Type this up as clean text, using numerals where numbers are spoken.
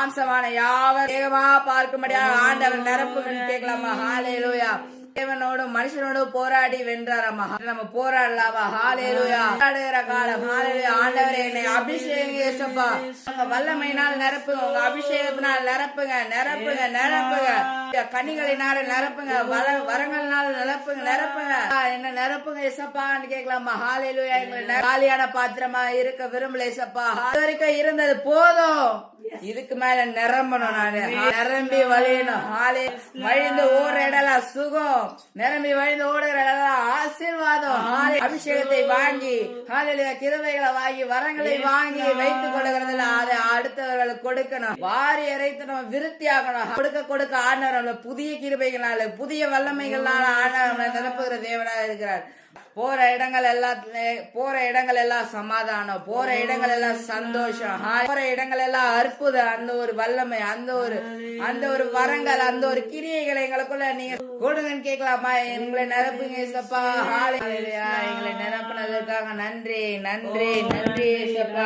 மாம்சமான யாவர் வேகமா பார்க்கும்படியாக ஆண்டவர் நிரப்புங்கன்னு கேட்கலாமா? ஹalleluya. தேவனோடும் மனுஷனோடும் போராடி வென்றாரம்மா. நம்ம போராடலாமா? ஹalleluya. போராடுகிற காலம். ஹalleluya. ஆண்டவரே என்னை அபிஷேகம் ஏசப்பா, உங்க வல்லமையினால் நிரப்புங்க, உங்க அபிஷேகத்தினால் நிரப்புங்க, நிரப்புங்க, நிரப்புங்க, கனிகளினால நிரப்புங்க, வரங்கள்னால நிரப்புங்க, நிரப்புங்க, என்ன நிரப்புங்க ஏசப்பான்னு கேட்கலாமா? ஹalleluya. எங்களை காலியான பாத்திரமா இருக்க விரும்பல ஏசப்பா. அது வரைக்கும் இருந்தது போதும், இதுக்கு மேல நிரம்பணும், நானு நிரம்பி வழியணும். வழிந்து ஓடுற இடலாம் சுகம், நிரம்பி வழிந்து ஓடுகிற இடலாம் ஆசீர்வாதம். அபிஷேகத்தை வாங்கி கிருபைகளை வாங்கி வரங்களை வாங்கி வைத்துக் கொள்ளுகிறதுல அதை அடுத்தவர்களுக்கு கொடுக்கணும். வாரி இறைத்து நம்ம விருத்தி ஆகணும். கொடுக்க கொடுக்க ஆண்டவர் புதிய கிருபைகளால புதிய வல்லமைகளால ஆண்டவர் நிரப்புகிற தேவனாக இருக்கிறார். போற இடங்கள் எல்லாம் சமாதானம், போற இடங்கள் எல்லாம் சந்தோஷம், போற இடங்கள் எல்லாம் அற்புதம். அந்த ஒரு வல்லமை, அந்த ஒரு வரங்கள், அந்த ஒரு கிரியைகளை எங்களுக்குள்ள நீங்க கொடுங்கன்னு கேட்கலாமா? எங்களை நிரப்புங்க ஏசப்பா. எங்களை நிரப்புனதுக்காக நன்றி, நன்றி, நன்றி ஏசப்பா.